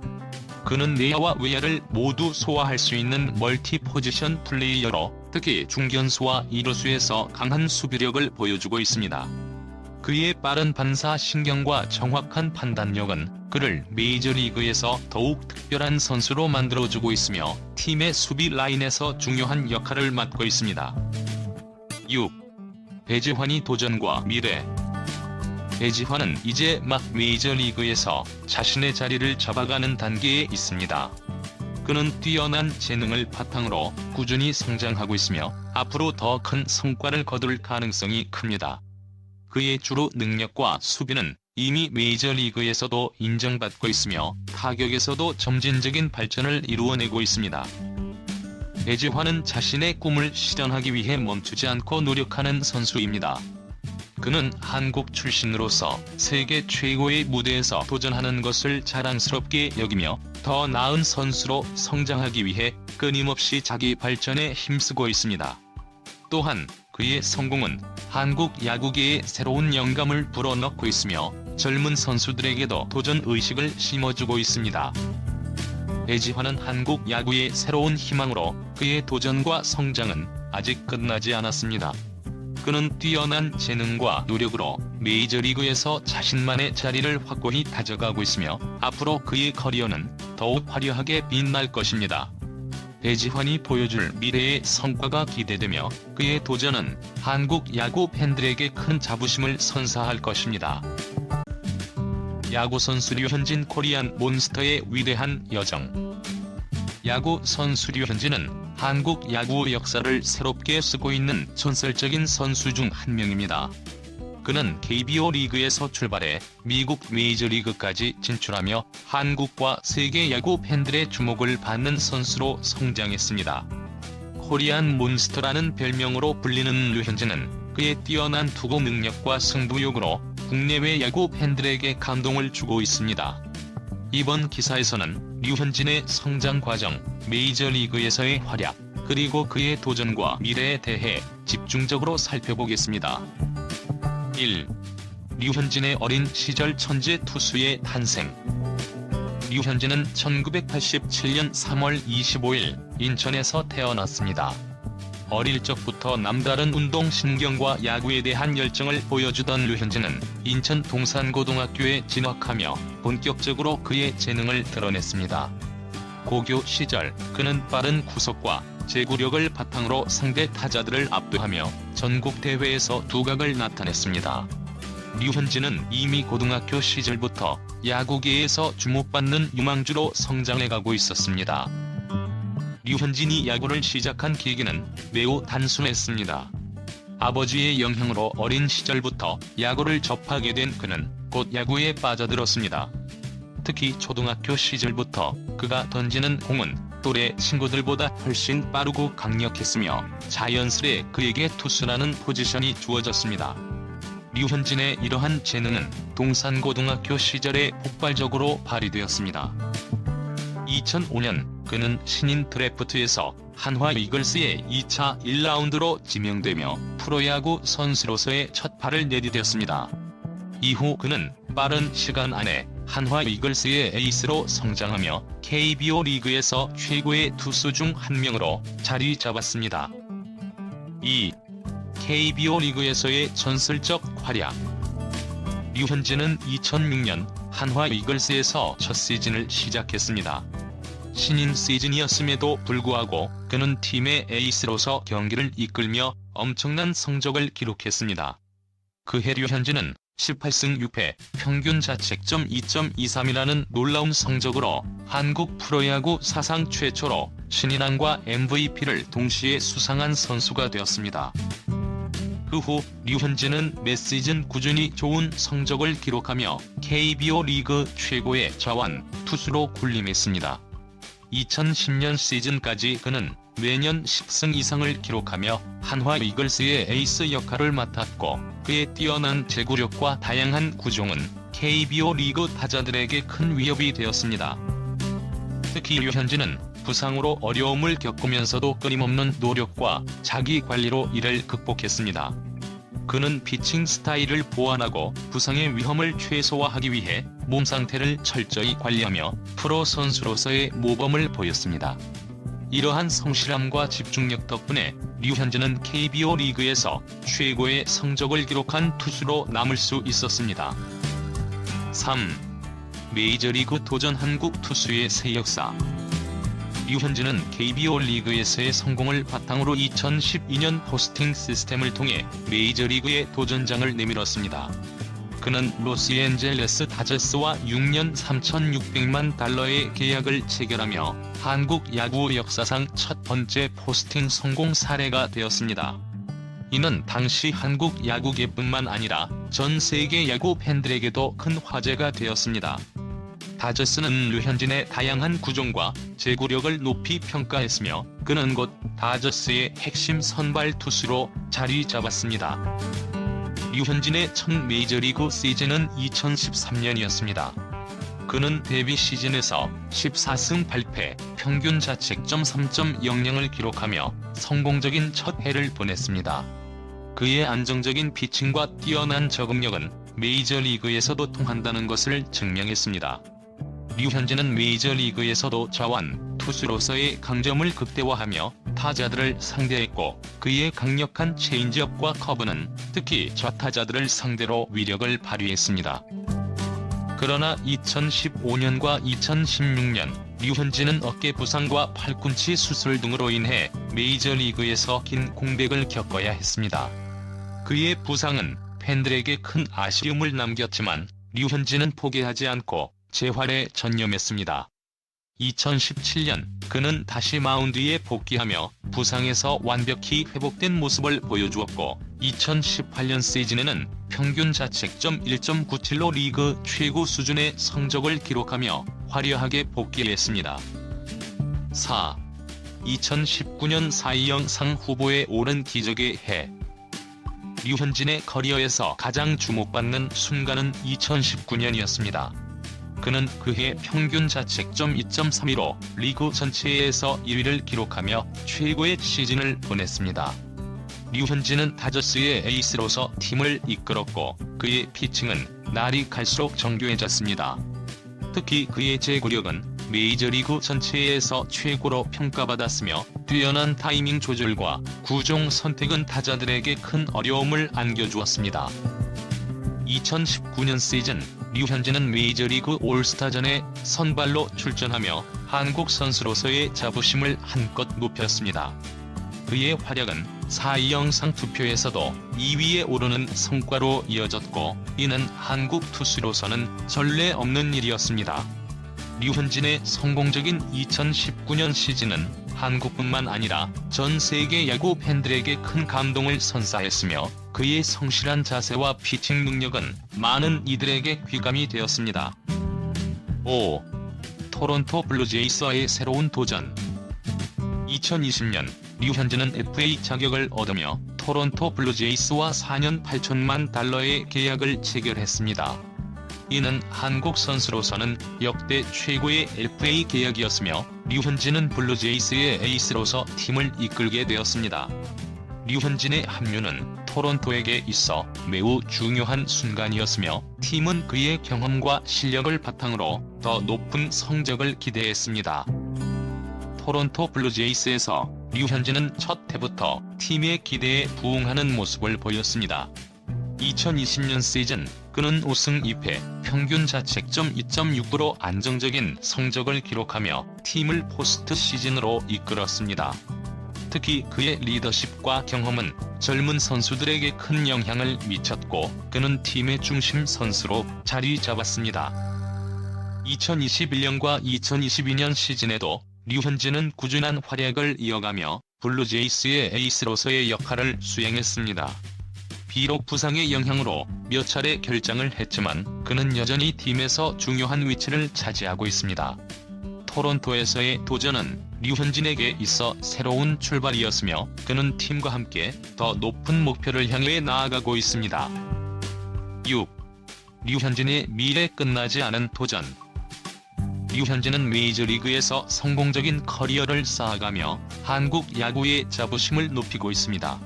그는 내야와 외야를 모두 소화할 수 있는 멀티 포지션 플레이어로 특히 중견수와 이루수에서 강한 수비력을 보여주고 있습니다. 그의 빠른 반사 신경과 정확한 판단력은 그를 메이저리그에서 더욱 특별한 선수로 만들어주고 있으며 팀의 수비 라인에서 중요한 역할을 맡고 있습니다. 6. 배지환이 도전과 미래. 배지환은 이제 막 메이저리그에서 자신의 자리를 잡아가는 단계에 있습니다. 그는 뛰어난 재능을 바탕으로 꾸준히 성장하고 있으며 앞으로 더 큰 성과를 거둘 가능성이 큽니다. 그의 주루 능력과 수비는 이미 메이저리그에서도 인정받고 있으며 타격에서도 점진적인 발전을 이루어내고 있습니다. 배지환은 자신의 꿈을 실현하기 위해 멈추지 않고 노력하는 선수입니다. 그는 한국 출신으로서 세계 최고의 무대에서 도전하는 것을 자랑스럽게 여기며 더 나은 선수로 성장하기 위해 끊임없이 자기 발전에 힘쓰고 있습니다. 또한 그의 성공은 한국 야구계에 새로운 영감을 불어넣고 있으며 젊은 선수들에게도 도전 의식을 심어주고 있습니다. 배지환은 한국 야구의 새로운 희망으로 그의 도전과 성장은 아직 끝나지 않았습니다. 그는 뛰어난 재능과 노력으로 메이저리그에서 자신만의 자리를 확고히 다져가고 있으며 앞으로 그의 커리어는 더욱 화려하게 빛날 것입니다. 배지환이 보여줄 미래의 성과가 기대되며 그의 도전은 한국 야구 팬들에게 큰 자부심을 선사할 것입니다. 야구선수 류현진. 코리안 몬스터의 위대한 여정. 야구선수 류현진은 한국 야구 역사를 새롭게 쓰고 있는 전설적인 선수 중 한 명입니다. 그는 KBO 리그에서 출발해 미국 메이저리그까지 진출하며 한국과 세계 야구 팬들의 주목을 받는 선수로 성장했습니다. 코리안 몬스터라는 별명으로 불리는 류현진은 그의 뛰어난 투구 능력과 승부욕으로 국내외 야구 팬들에게 감동을 주고 있습니다. 이번 기사에서는 류현진의 성장 과정, 메이저리그에서의 활약, 그리고 그의 도전과 미래에 대해 집중적으로 살펴보겠습니다. 1. 류현진의 어린 시절 천재 투수의 탄생. 류현진은 1987년 3월 25일 인천에서 태어났습니다. 어릴 적부터 남다른 운동신경과 야구에 대한 열정을 보여주던 류현진은 인천 동산고등학교에 진학하며 본격적으로 그의 재능을 드러냈습니다. 고교 시절 그는 빠른 구속과 제구력을 바탕으로 상대 타자들을 압도하며 전국 대회에서 두각을 나타냈습니다. 류현진은 이미 고등학교 시절부터 야구계에서 주목받는 유망주로 성장해가고 있었습니다. 류현진이 야구를 시작한 계기는 매우 단순했습니다. 아버지의 영향으로 어린 시절부터 야구를 접하게 된 그는 곧 야구에 빠져들었습니다. 특히 초등학교 시절부터 그가 던지는 공은 또래 친구들보다 훨씬 빠르고 강력했으며 자연스레 그에게 투수라는 포지션이 주어졌습니다. 류현진의 이러한 재능은 동산고등학교 시절에 폭발적으로 발휘되었습니다. 2005년 그는 신인 드래프트에서 한화 이글스의 2차 1라운드로 지명되며 프로야구 선수로서의 첫 발을 내디뎠습니다. 이후 그는 빠른 시간 안에 한화 이글스의 에이스로 성장하며 KBO 리그에서 최고의 투수 중 한 명으로 자리 잡았습니다. 2. KBO 리그에서의 전설적 활약. 류현진은 2006년 한화 이글스에서 첫 시즌을 시작했습니다. 신인 시즌이었음에도 불구하고 그는 팀의 에이스로서 경기를 이끌며 엄청난 성적을 기록했습니다. 그해 류현진은 18승 6패, 평균 자책점 2.23이라는 놀라운 성적으로 한국 프로야구 사상 최초로 신인왕과 MVP를 동시에 수상한 선수가 되었습니다. 그 후 류현진은 매 시즌 꾸준히 좋은 성적을 기록하며 KBO 리그 최고의 자완 투수로 군림했습니다. 2010년 시즌까지 그는 매년 10승 이상을 기록하며 한화 이글스의 에이스 역할을 맡았고 그의 뛰어난 제구력과 다양한 구종은 KBO 리그 타자들에게 큰 위협이 되었습니다. 특히 류현진은 부상으로 어려움을 겪으면서도 끊임없는 노력과 자기 관리로 이를 극복했습니다. 그는 피칭 스타일을 보완하고 부상의 위험을 최소화하기 위해 몸 상태를 철저히 관리하며 프로 선수로서의 모범을 보였습니다. 이러한 성실함과 집중력 덕분에 류현진은 KBO 리그에서 최고의 성적을 기록한 투수로 남을 수 있었습니다. 3. 메이저리그 도전 한국 투수의 새 역사. 류현진은 KBO 리그에서의 성공을 바탕으로 2012년 포스팅 시스템을 통해 메이저리그의 도전장을 내밀었습니다. 그는 로스앤젤레스 다저스와 6년 3,600만 달러의 계약을 체결하며 한국 야구 역사상 첫 번째 포스팅 성공 사례가 되었습니다. 이는 당시 한국 야구계뿐만 아니라 전 세계 야구 팬들에게도 큰 화제가 되었습니다. 다저스는 류현진의 다양한 구종과 제구력을 높이 평가했으며 그는 곧 다저스의 핵심 선발 투수로 자리 잡았습니다. 류현진의 첫 메이저리그 시즌은 2013년이었습니다. 그는 데뷔 시즌에서 14승 8패, 평균 자책점 3.00을 기록하며 성공적인 첫 해를 보냈습니다. 그의 안정적인 피칭과 뛰어난 적응력은 메이저리그에서도 통한다는 것을 증명했습니다. 류현진은 메이저리그에서도 자완 투수로서의 강점을 극대화하며 타자들을 상대했고 그의 강력한 체인지업과 커브는 특히 좌타자들을 상대로 위력을 발휘했습니다. 그러나 2015년과 2016년 류현진은 어깨 부상과 팔꿈치 수술 등으로 인해 메이저리그에서 긴 공백을 겪어야 했습니다. 그의 부상은 팬들에게 큰 아쉬움을 남겼지만 류현진은 포기하지 않고 재활에 전념했습니다. 2017년 그는 다시 마운드에 복귀하며 부상에서 완벽히 회복된 모습을 보여주었고 2018년 시즌에는 평균 자책점 1.97로 리그 최고 수준의 성적을 기록하며 화려하게 복귀했습니다. 4. 2019년 사이영상 후보에 오른 기적의 해. 류현진의 커리어에서 가장 주목받는 순간은 2019년이었습니다. 그는 그해 평균 자책점 2.32로 리그 전체에서 1위를 기록하며 최고의 시즌을 보냈습니다. 류현진은 다저스의 에이스로서 팀을 이끌었고 그의 피칭은 날이 갈수록 정교해졌습니다. 특히 그의 제구력은 메이저리그 전체에서 최고로 평가받았으며 뛰어난 타이밍 조절과 구종 선택은 타자들에게 큰 어려움을 안겨주었습니다. 2019년 시즌 류현진은 메이저리그 올스타전에 선발로 출전하며 한국 선수로서의 자부심을 한껏 높였습니다. 그의 활약은 사이영상 투표에서도 2위에 오르는 성과로 이어졌고 이는 한국 투수로서는 전례 없는 일이었습니다. 류현진의 성공적인 2019년 시즌은 한국뿐만 아니라 전 세계 야구 팬들에게 큰 감동을 선사했으며 그의 성실한 자세와 피칭 능력은 많은 이들에게 귀감이 되었습니다. 5. 토론토 블루제이스와의 새로운 도전. 2020년 류현진은 FA 자격을 얻으며 토론토 블루제이스와 4년 8천만 달러의 계약을 체결했습니다. 이는 한국 선수로서는 역대 최고의 FA 계약이었으며 류현진은 블루제이스의 에이스로서 팀을 이끌게 되었습니다. 류현진의 합류는 토론토에게 있어 매우 중요한 순간이었으며 팀은 그의 경험과 실력을 바탕으로 더 높은 성적을 기대했습니다. 토론토 블루제이스에서 류현진은 첫 해부터 팀의 기대에 부응하는 모습을 보였습니다. 2020년 시즌 그는 5승 2패, 평균 자책점 2.69로 안정적인 성적을 기록하며 팀을 포스트 시즌으로 이끌었습니다. 특히 그의 리더십과 경험은 젊은 선수들에게 큰 영향을 미쳤고 그는 팀의 중심 선수로 자리 잡았습니다. 2021년과 2022년 시즌에도 류현진은 꾸준한 활약을 이어가며 블루제이스의 에이스로서의 역할을 수행했습니다. 비록 부상의 영향으로 몇 차례 결장을 했지만 그는 여전히 팀에서 중요한 위치를 차지하고 있습니다. 토론토에서의 도전은 류현진에게 있어 새로운 출발이었으며 그는 팀과 함께 더 높은 목표를 향해 나아가고 있습니다. 6. 류현진의 미래 끝나지 않은 도전. 류현진은 메이저리그에서 성공적인 커리어를 쌓아가며 한국 야구의 자부심을 높이고 있습니다.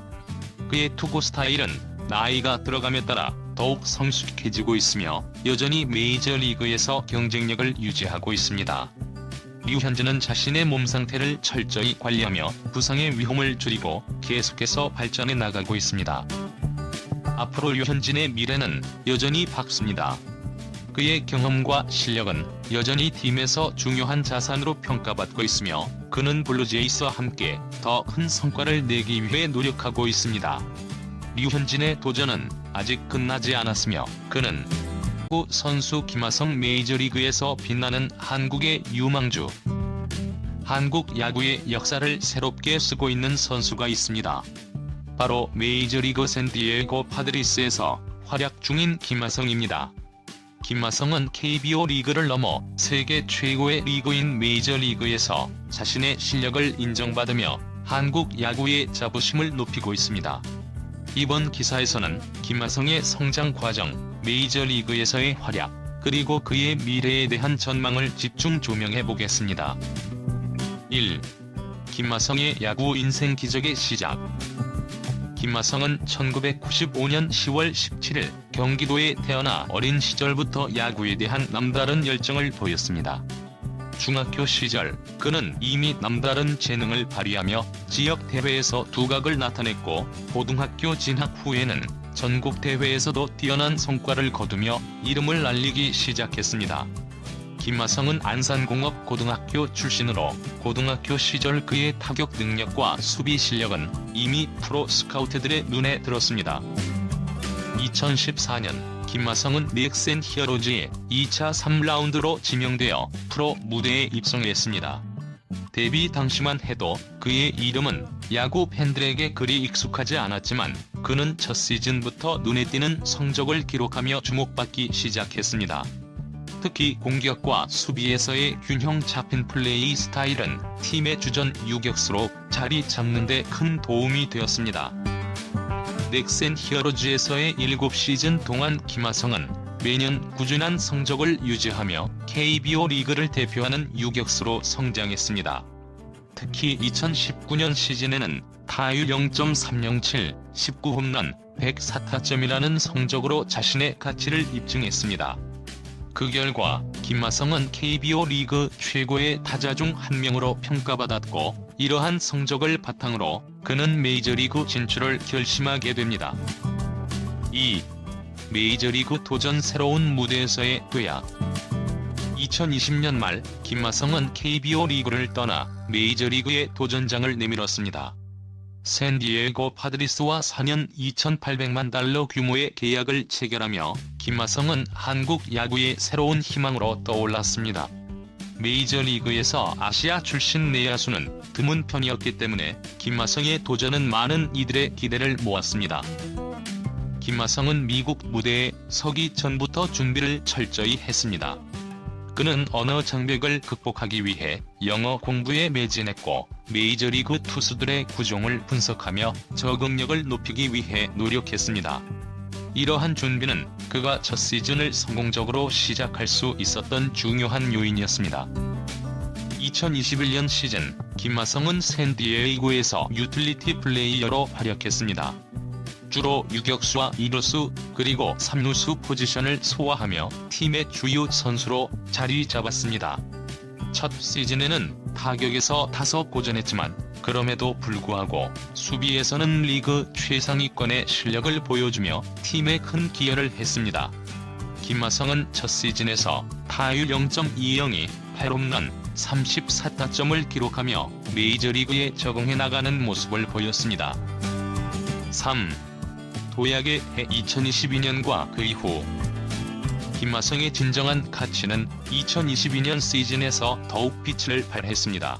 그의 투구 스타일은 나이가 들어감에 따라 더욱 성숙해지고 있으며 여전히 메이저리그에서 경쟁력을 유지하고 있습니다. 류현진은 자신의 몸 상태를 철저히 관리하며 부상의 위험을 줄이고 계속해서 발전해 나가고 있습니다. 앞으로 류현진의 미래는 여전히 밝습니다. 그의 경험과 실력은 여전히 팀에서 중요한 자산으로 평가받고 있으며 그는 블루제이스와 함께 더 큰 성과를 내기 위해 노력하고 있습니다. 류현진의 도전은 아직 끝나지 않았으며 그는 야구 선수 김하성 메이저리그에서 빛나는 한국의 유망주, 한국 야구의 역사를 새롭게 쓰고 있는 선수가 있습니다. 바로 메이저리그 샌디에고 파드리스에서 활약 중인 김하성입니다. 김하성은 KBO 리그를 넘어 세계 최고의 리그인 메이저리그에서 자신의 실력을 인정받으며 한국 야구의 자부심을 높이고 있습니다. 이번 기사에서는 김하성의 성장 과정, 메이저리그에서의 활약, 그리고 그의 미래에 대한 전망을 집중 조명해 보겠습니다. 1. 김하성의 야구 인생 기적의 시작. 김하성은 1995년 10월 17일 경기도에 태어나 어린 시절부터 야구에 대한 남다른 열정을 보였습니다. 중학교 시절 그는 이미 남다른 재능을 발휘하며 지역 대회에서 두각을 나타냈고 고등학교 진학 후에는 전국 대회에서도 뛰어난 성과를 거두며 이름을 알리기 시작했습니다. 김하성은 안산공업고등학교 출신으로 고등학교 시절 그의 타격 능력과 수비 실력은 이미 프로 스카우트들의 눈에 들었습니다. 2014년 김마성은 넥센 히어로즈의 2차 3라운드로 지명되어 프로 무대에 입성했습니다. 데뷔 당시만 해도 그의 이름은 야구 팬들에게 그리 익숙하지 않았지만 그는 첫 시즌부터 눈에 띄는 성적을 기록하며 주목받기 시작했습니다. 특히 공격과 수비에서의 균형 잡힌 플레이 스타일은 팀의 주전 유격수로 자리 잡는 데 큰 도움이 되었습니다. 넥센 히어로즈에서의 7시즌 동안 김하성은 매년 꾸준한 성적을 유지하며 KBO 리그를 대표하는 유격수로 성장했습니다. 특히 2019년 시즌에는 타율 0.307, 19홈런, 104타점이라는 성적으로 자신의 가치를 입증했습니다. 그 결과 김하성은 KBO 리그 최고의 타자 중 한 명으로 평가받았고 이러한 성적을 바탕으로 그는 메이저리그 진출을 결심하게 됩니다. 2. 메이저리그 도전 새로운 무대에서의 도약. 2020년 말 김하성은 KBO 리그를 떠나 메이저리그의 도전장을 내밀었습니다. 샌디에고 파드리스와 4년 2,800만 달러 규모의 계약을 체결하며 김하성은 한국 야구의 새로운 희망으로 떠올랐습니다. 메이저리그에서 아시아 출신 내야수는 드문 편이었기 때문에 김하성의 도전은 많은 이들의 기대를 모았습니다. 김하성은 미국 무대에 서기 전부터 준비를 철저히 했습니다. 그는 언어 장벽을 극복하기 위해 영어 공부에 매진했고 메이저리그 투수들의 구종을 분석하며 적응력을 높이기 위해 노력했습니다. 이러한 준비는 그가 첫 시즌을 성공적으로 시작할 수 있었던 중요한 요인이었습니다. 2021년 시즌 김하성은 샌디에이고에서 유틸리티 플레이어로 활약했습니다. 주로 유격수와 2루수 그리고 3루수 포지션을 소화하며 팀의 주요 선수로 자리 잡았습니다. 첫 시즌에는 타격에서 다소 고전했지만 그럼에도 불구하고 수비에서는 리그 최상위권의 실력을 보여주며 팀에 큰 기여를 했습니다. 김하성은 첫 시즌에서 타율 0.20이 8홈런 34타점을 기록하며 메이저리그에 적응해 나가는 모습을 보였습니다. 3. 도약의 해 2022년과 그 이후. 김하성의 진정한 가치는 2022년 시즌에서 더욱 빛을 발했습니다.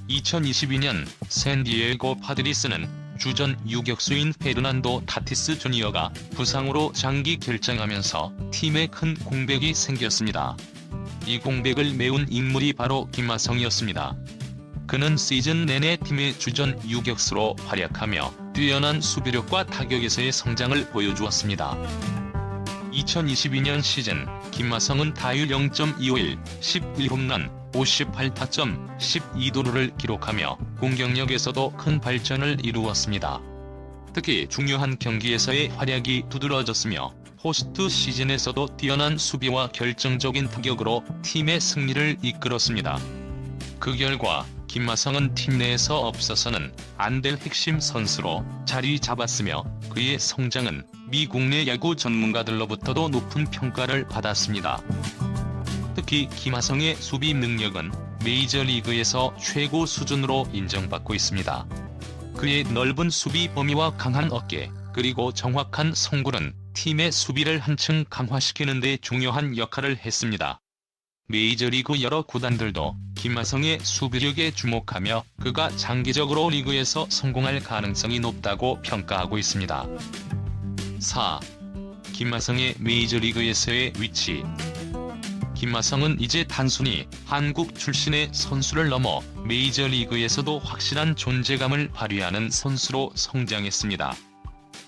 2022년 샌디에고 파드리스는 주전 유격수인 페르난도 타티스 주니어가 부상으로 장기 결장하면서 팀에 큰 공백이 생겼습니다. 이 공백을 메운 인물이 바로 김하성이었습니다. 그는 시즌 내내 팀의 주전 유격수로 활약하며 뛰어난 수비력과 타격에서의 성장을 보여주었습니다. 2022년 시즌 김하성은 타율 0.251, 11홈런, 58타점, 12도루를 기록하며 공격력에서도 큰 발전을 이루었습니다. 특히 중요한 경기에서의 활약이 두드러졌으며 포스트 시즌에서도 뛰어난 수비와 결정적인 타격으로 팀의 승리를 이끌었습니다. 그 결과 김하성은 팀 내에서 없어서는 안 될 핵심 선수로 자리 잡았으며 그의 성장은 미국 내 야구 전문가들로부터도 높은 평가를 받았습니다. 특히 김하성의 수비 능력은 메이저리그에서 최고 수준으로 인정받고 있습니다. 그의 넓은 수비 범위와 강한 어깨, 그리고 정확한 송구는 팀의 수비를 한층 강화시키는 데 중요한 역할을 했습니다. 메이저리그 여러 구단들도 김하성의 수비력에 주목하며 그가 장기적으로 리그에서 성공할 가능성이 높다고 평가하고 있습니다. 4. 김하성의 메이저리그에서의 위치. 김하성은 이제 단순히 한국 출신의 선수를 넘어 메이저리그에서도 확실한 존재감을 발휘하는 선수로 성장했습니다.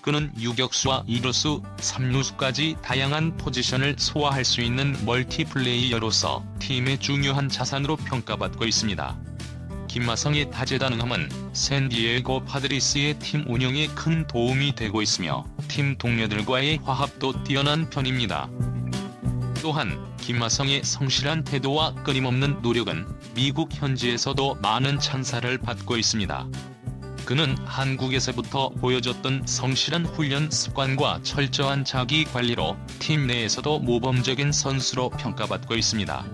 그는 유격수와 2루수, 3루수까지 다양한 포지션을 소화할 수 있는 멀티플레이어로서 팀의 중요한 자산으로 평가받고 있습니다. 김하성의 다재다능함은 샌디에고 파드리스의 팀 운영에 큰 도움이 되고 있으며 팀 동료들과의 화합도 뛰어난 편입니다. 또한 김하성의 성실한 태도와 끊임없는 노력은 미국 현지에서도 많은 찬사를 받고 있습니다. 그는 한국에서부터 보여줬던 성실한 훈련 습관과 철저한 자기 관리로 팀 내에서도 모범적인 선수로 평가받고 있습니다.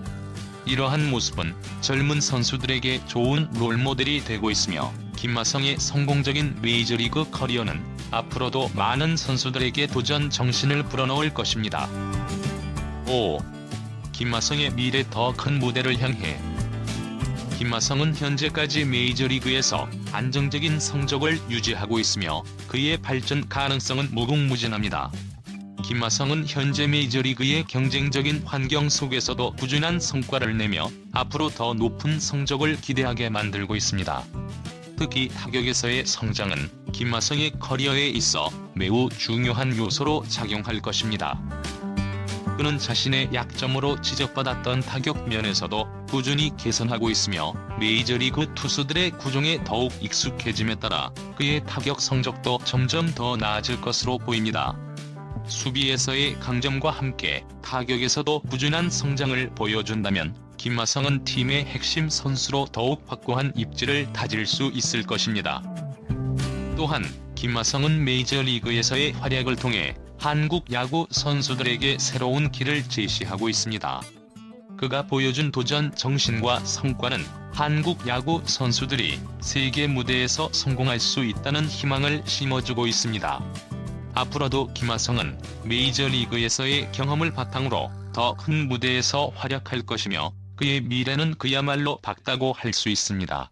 이러한 모습은 젊은 선수들에게 좋은 롤모델이 되고 있으며 김하성의 성공적인 메이저리그 커리어는 앞으로도 많은 선수들에게 도전 정신을 불어넣을 것입니다. 5. 김하성의 미래 더 큰 무대를 향해. 김하성은 현재까지 메이저리그에서 안정적인 성적을 유지하고 있으며 그의 발전 가능성은 무궁무진합니다. 김하성은 현재 메이저리그의 경쟁적인 환경 속에서도 꾸준한 성과를 내며 앞으로 더 높은 성적을 기대하게 만들고 있습니다. 특히 타격에서의 성장은 김하성의 커리어에 있어 매우 중요한 요소로 작용할 것입니다. 그는 자신의 약점으로 지적받았던 타격 면에서도 꾸준히 개선하고 있으며 메이저리그 투수들의 구종에 더욱 익숙해짐에 따라 그의 타격 성적도 점점 더 나아질 것으로 보입니다. 수비에서의 강점과 함께 타격에서도 꾸준한 성장을 보여준다면 김하성은 팀의 핵심 선수로 더욱 확고한 입지를 다질 수 있을 것입니다. 또한 김하성은 메이저리그에서의 활약을 통해 한국 야구 선수들에게 새로운 길을 제시하고 있습니다. 그가 보여준 도전 정신과 성과는 한국 야구 선수들이 세계 무대에서 성공할 수 있다는 희망을 심어주고 있습니다. 앞으로도 김하성은 메이저리그에서의 경험을 바탕으로 더 큰 무대에서 활약할 것이며 그의 미래는 그야말로 밝다고 할 수 있습니다.